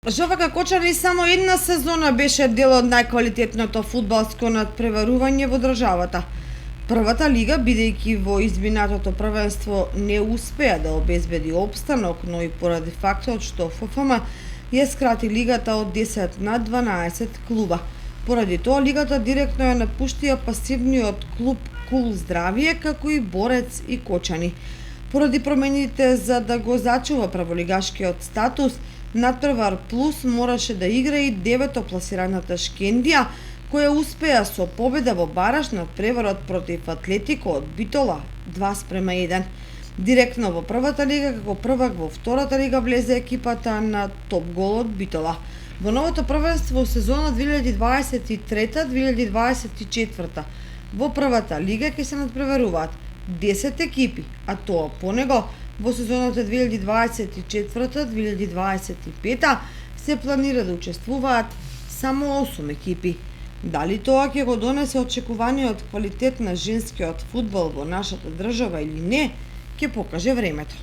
ЖВК Кочани само една сезона беше дел од најквалитетното фудбалско надпреварување во државата. Првата лига, бидејќи во изминатото првенство не успеа да обезбеди опстанок, но и поради фактот што ФФМ ја скрати лигата од 10 на 12 клуба. Поради тоа лигата директно ја напуштија пасивниот клуб Кул Здравје, како и Борец и Кочани. Поради промените за да го зачува праволигашкиот статус, Надпревар Плюс мораше да игра и девето пласираната Шкендија, која успеа со победа во бараж над преварот против Атлетико од Битола 2:1. Директно во првата лига како првак во втората лига влезе екипата на Топ Гол од Битола. Во новото првенство сезона 2023-2024 во првата лига ќе се надпреваруваат 10 екипи, а тоа по него во сезоната 2024-2025 се планира да учествуваат само 8 екипи. Дали тоа ќе го донесе очекуваниот квалитет на женскиот фудбал во нашата држава или не, ќе покаже времето.